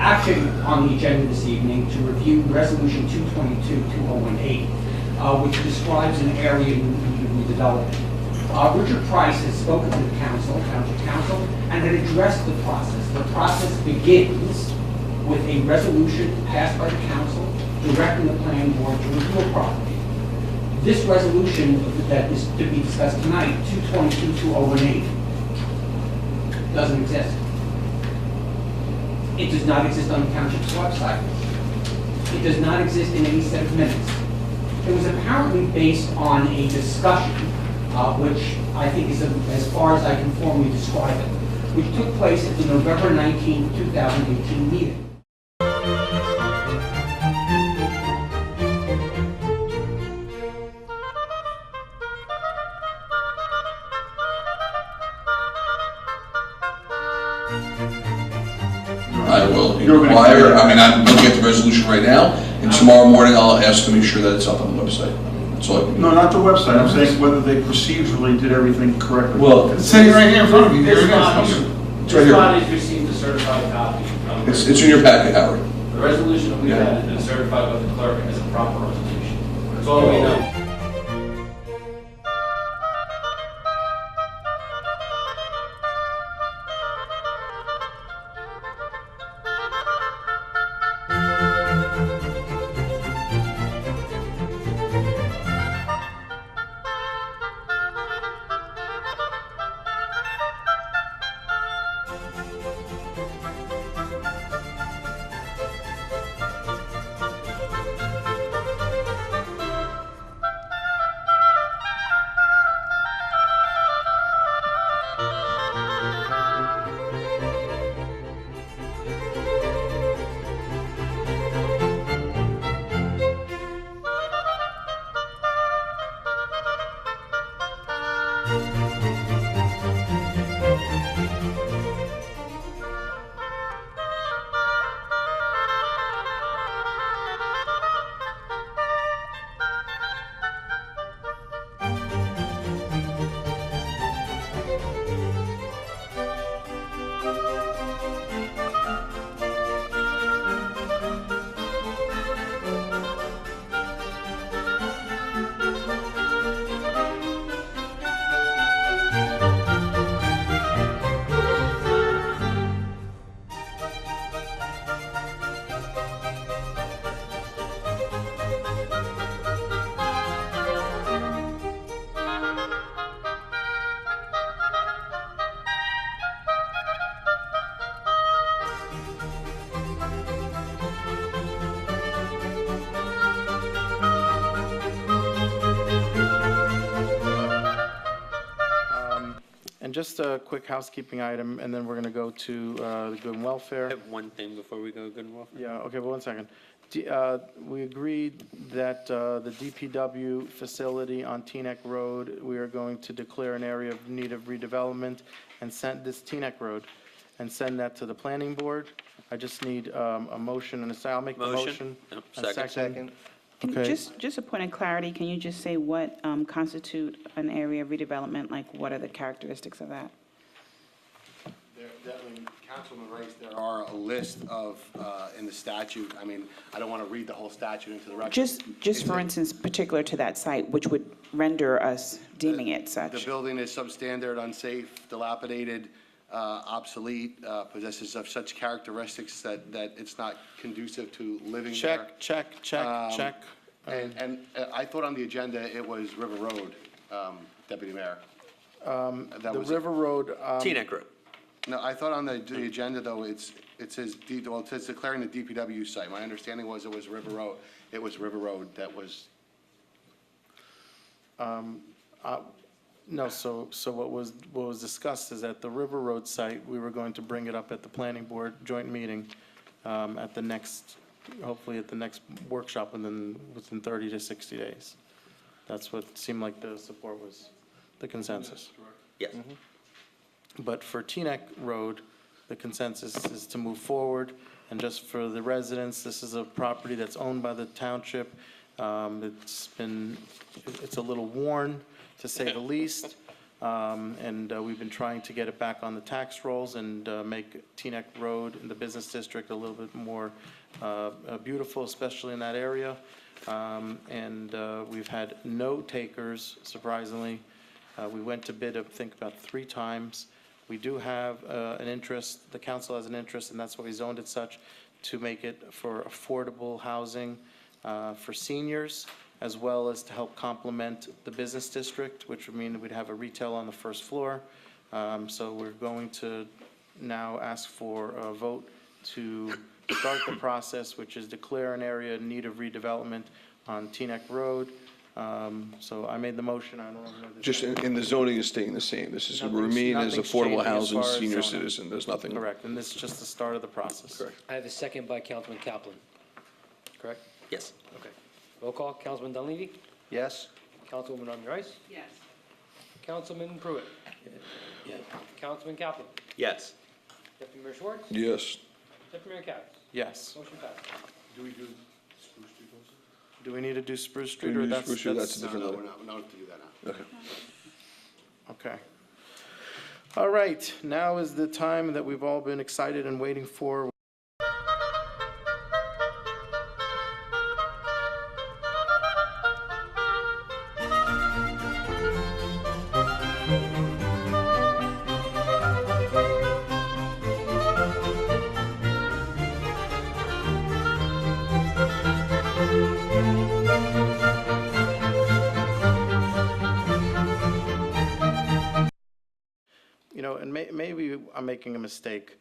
actually on the agenda this evening to review Resolution 222-2018, which describes an area in need of redevelopment. Richard Price has spoken to the council, Township Council, and had addressed the process. The process begins with a resolution passed by the council directing the planning board to review a property. This resolution that is to be discussed tonight, 222-2018, doesn't exist. It does not exist on the township's website. It does not exist in any set of minutes. It was apparently based on a discussion, which I think is as far as I can formally describe it, which took place at the November 19, 2018 meeting. I will inquire. I mean, I'm looking at the resolution right now, and tomorrow morning I'll ask to make sure that it's up on the website. That's all I can do. No, not the website. I'm saying whether they procedurally did everything correctly. Well, it's sitting right here in front of you. This It's right here. body's received a certified copy. It's in your packet, Howard. The resolution that we had has been certified by the clerk as a proper resolution. That's all we know. And just a quick housekeeping item, and then we're going to go to the good and welfare. I have one thing before we go to good and welfare. Yeah, okay, but 1 second. We agreed that the DPW facility on Teaneck Road, we are going to declare an area of need of redevelopment and send this Teaneck Road and send that to the planning board. I just need a motion and a second. I'll make the motion. Yep, A second. Can you Okay. just a point of clarity, can you just say what constitute an area of redevelopment? Like, what are the characteristics of that? Councilman Rice, there are a list of, in the statute, I mean, I don't want to read the whole statute into the record. Just for instance, particular to that site, which would render us deeming it The such. building is substandard, unsafe, dilapidated, obsolete, possesses of such characteristics that it's not conducive to living there. Check, check. And I thought on the agenda it was River Road, Deputy Mayor. That The was- River Road. Teaneck Road. No, I thought on the agenda, though, it says declaring the DPW site. My understanding was it was River Road. It was River Road that was, No, so what was discussed is at the River Road site, we were going to bring it up at the planning board joint meeting at the next, hopefully at the next workshop within 30 to 60 days. That's what seemed like the support was, the consensus. Yes. But for Teaneck Road, the consensus is to move forward, and just for the residents, this is a property that's owned by the township. It's a little worn, to say the least. And we've been trying to get it back on the tax rolls and make Teaneck Road in the business district a little bit more beautiful, especially in that area. And we've had no takers, surprisingly. We went to bid, I think, about 3 times. We do have an interest, the council has an interest, and that's why we zoned it such, to make it for affordable housing for seniors, as well as to help complement the business district, which would mean we'd have a retail on the first floor. So we're going to now ask for a vote to start the process, which is declare an area in need of redevelopment on Teaneck Road. So I made the motion, I don't know. Just in the zoning is staying the same. This is Nothing's- remain as nothing's affordable changing as housing, far as senior zoning. citizen. There's nothing. Correct, and this is just the start of the process. Correct. I have a second by Councilman Kaplan. Correct? Yes. Okay. Roll call, Councilman Dunleavy, Yes? Councilwoman Ramirez, Yes. Councilman Pruitt, Councilman Kaplan, Yes. Deputy Mayor Schwartz, Yes. Deputy Mayor Katz. Yes. Motion passed. Do we do Spruce Street also? Do we need to do Spruce We Street, or do that's? Spruce Street, that's a No, different no, letter. we're not to do that now. Okay. Okay. All right, now is the time that we've all been excited and waiting for. You know, and maybe I'm making a mistake.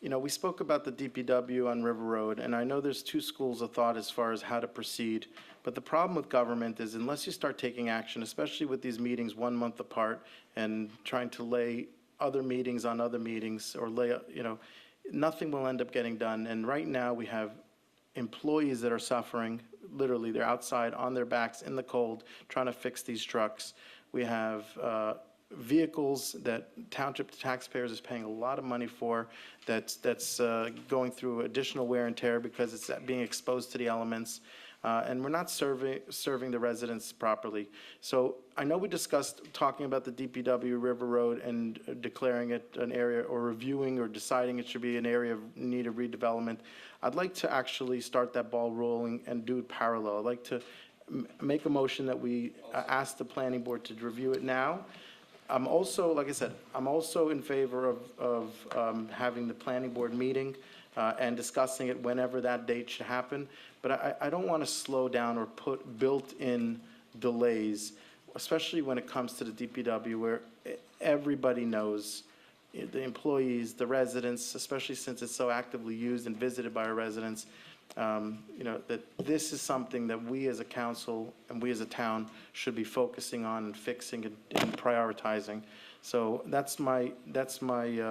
You know, we spoke about the DPW on River Road, and I know there's 2 schools of thought as far as how to proceed. But the problem with government is unless you start taking action, especially with these meetings 1 month apart and trying to lay other meetings on other meetings or lay, you know, nothing will end up getting done. And right now we have employees that are suffering. Literally, they're outside on their backs in the cold trying to fix these trucks. We have vehicles that township taxpayers is paying a lot of money for, that's going through additional wear and tear because it's being exposed to the elements, and we're not serving the residents properly. So I know we discussed talking about the DPW River Road and declaring it an area, or reviewing or deciding it should be an area of need of redevelopment. I'd like to actually start that ball rolling and do it parallel. I'd like to make a motion that we ask the planning board to review it now. I'm also, like I said, I'm also in favor of having the planning board meeting and discussing it whenever that date should happen. But I don't want to slow down or put built-in delays, especially when it comes to the DPW, where everybody knows, the employees, the residents, especially since it's so actively used and visited by our residents, you know, that this is something that we as a council and we as a town should be focusing on and fixing and prioritizing. So that's my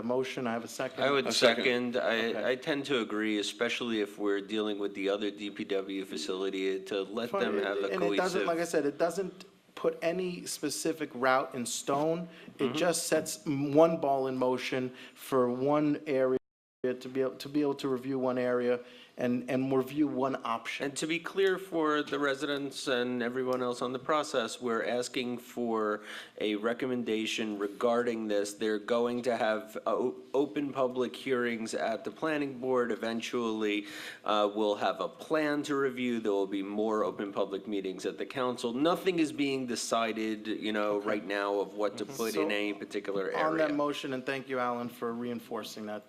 motion. I have a second. I would A second. second. I tend to agree, especially if we're dealing with the other DPW facility, to let them have a And it doesn't, like I cohesive. said, it doesn't put any specific route in stone. Mm-hmm. It just sets one ball in motion for one area, to be able to review one area and review one option. And to be clear for the residents and everyone else on the process, we're asking for a recommendation regarding this. They're going to have open public hearings at the planning board. Eventually, we'll have a plan to review. There will be more open public meetings at the council. Nothing is being decided, you know, right now of what to put in So, any particular On that area. motion, and thank you, Alan, for reinforcing that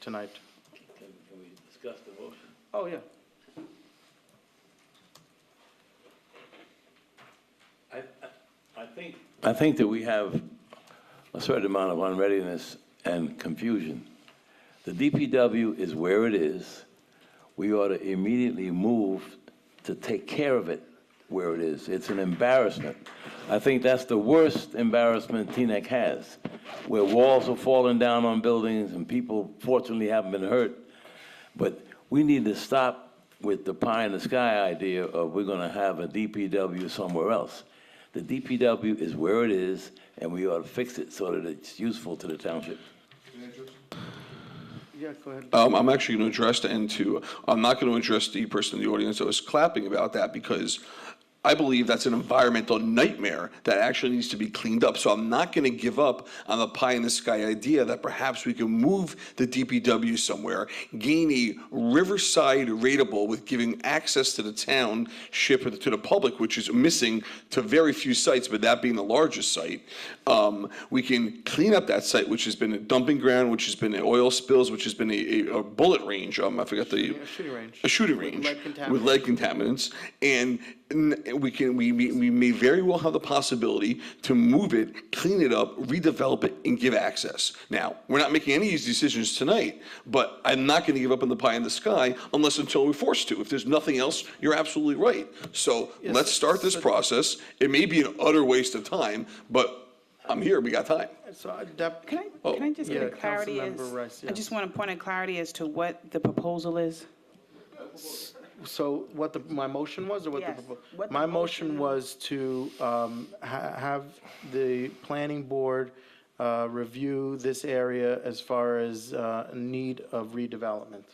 tonight. Can we discuss the motion? Oh, yeah. I think that we have a certain amount of unreadiness and confusion. The DPW is where it is. We ought to immediately move to take care of it where it is. It's an embarrassment. I think that's the worst embarrassment Teaneck has, where walls are falling down on buildings and people fortunately haven't been hurt. But we need to stop with the pie in the sky idea of we're going to have a DPW somewhere else. The DPW is where it is, and we ought to fix it so that it's useful to the township. Yeah, go ahead. I'm actually going to address I'm not going to address the person in the audience that was clapping about that, because I believe that's an environmental nightmare that actually needs to be cleaned up. So I'm not going to give up on the pie in the sky idea that perhaps we can move the DPW somewhere, gain a riverside rateable with giving access to the township or to the public, which is missing to very few sites, but that being the largest site. We can clean up that site, which has been a dumping ground, which has been oil spills, which has been a bullet range. I forgot the A shooting range. a shooting range with lead contaminants, and we may very well have the possibility to move it, clean it up, redevelop it, and give access. Now, we're not making any of these decisions tonight, but I'm not going to give up on the pie in the sky unless until we're forced to. If there's nothing else, you're absolutely right. So let's start this process. It may be an utter waste of time, but I'm here. We got time. So, Can I just get a clarity? Councilmember Rice, I just want a point of clarity as to what the proposal is. So what my motion was, or what the Yes, proposal? what the My motion motion was to have the planning board review this area as far as need of redevelopment.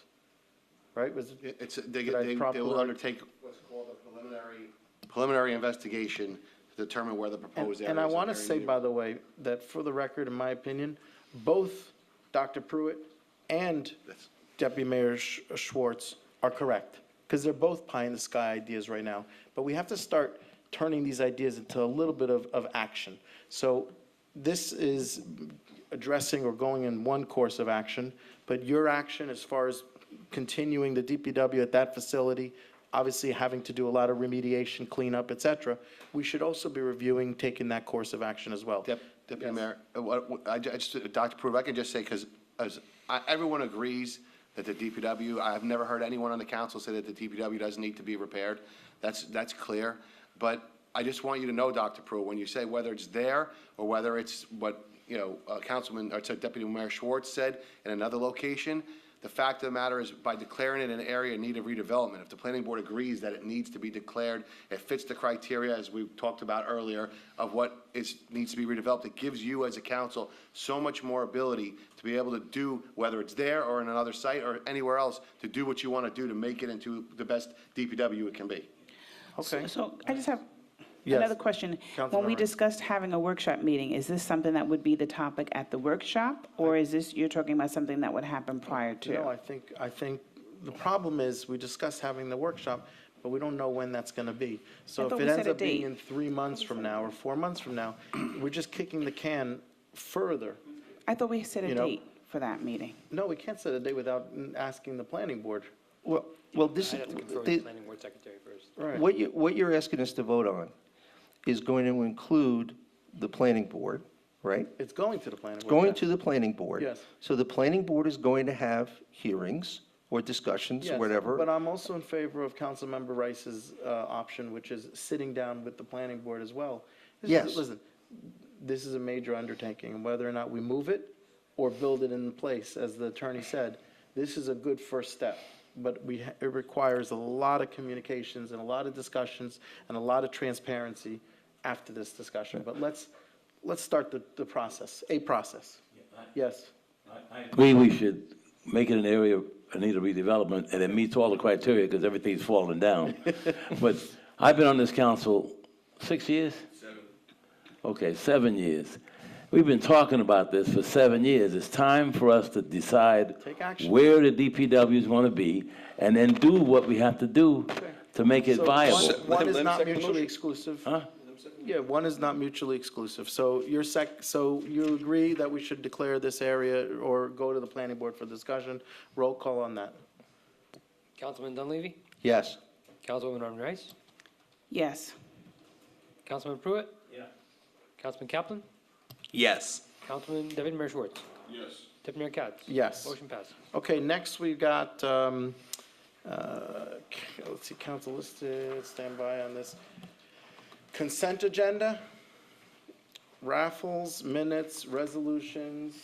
Right? Was it? They Did I will properly- undertake what's called a preliminary investigation to determine where the proposed area is. And I want to say, by the way, that for the record, in my opinion, both Dr. Pruitt and Deputy Mayor Schwartz are correct, because they're both pie-in-the-sky ideas right now. But we have to start turning these ideas into a little bit of action. So this is addressing or going in one course of action, but your action as far as continuing the DPW at that facility, obviously having to do a lot of remediation, cleanup, et cetera, we should also be reviewing, taking that course of action as well. Deputy Mayor, Dr. Pruitt, I can just say, because everyone agrees that the DPW, I've never heard anyone on the council say that the DPW doesn't need to be repaired. That's clear. But I just want you to know, Dr. Pruitt, when you say whether it's there or whether it's what, Deputy Mayor Schwartz said in another location, the fact of the matter is, by declaring it an area in need of redevelopment, if the planning board agrees that it needs to be declared, it fits the criteria, as we talked about earlier, of what needs to be redeveloped, it gives you as a council so much more ability to be able to do, whether it's there or in another site or anywhere else, to do what you want to do to make it into the best DPW it can be. Okay. So I just have Yes. another question. When we Councilmember. discussed having a workshop meeting, is this something that would be the topic at the workshop? Or is this, you're talking about something that would happen prior to? No, I think the problem is, we discussed having the workshop, but we don't know when that's going to be. So I if thought it we ends set a up being date. in 3 months from now or 4 months from now, we're just kicking the can further. I thought we set a You know- date for that meeting. No, we can't set a date without asking the planning board. Well, this I'd have to confer with the planning board secretary first. Right. what you're asking us to vote on is going to include the planning board, right? It's going to the planning board. Going yes. to the planning board. Yes. So the planning board is going to have hearings or discussions, Yes, whatever. But I'm also in favor of Councilmember Rice's option, which is sitting down with the planning board as well. Yes. Listen, this is a major undertaking, and whether or not we move it or build it in place, as the attorney said, this is a good first step. But it requires a lot of communications and a lot of discussions and a lot of transparency after this discussion. But let's start the process, a process. Yes. I agree we should make it an area in need of redevelopment, and it meets all the criteria, because everything's falling down. But I've been on this council 6 years? 7. Okay, 7 years. We've been talking about this for 7 years. It's time for us to decide Take action. where the DPW is going to be, and then do what we have to do to make it So viable. One is Let him not second mutually motion. exclusive. Huh? Yeah, one is not mutually exclusive. So so you agree that we should declare this area or go to the planning board for discussion? Roll call on that. Councilman Dunleavy, Yes. Councilwoman Army Rice, Yes. Councilman Pruitt. Yeah. Councilman Kaplan, Yes. Councilman Deputy Mayor Schwartz. Yes. Deputy Mayor Katz. Yes. Motion passed. Okay, next we've got, let's see, council listed, stand by on this. Consent agenda, raffles, minutes, resolutions.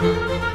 And,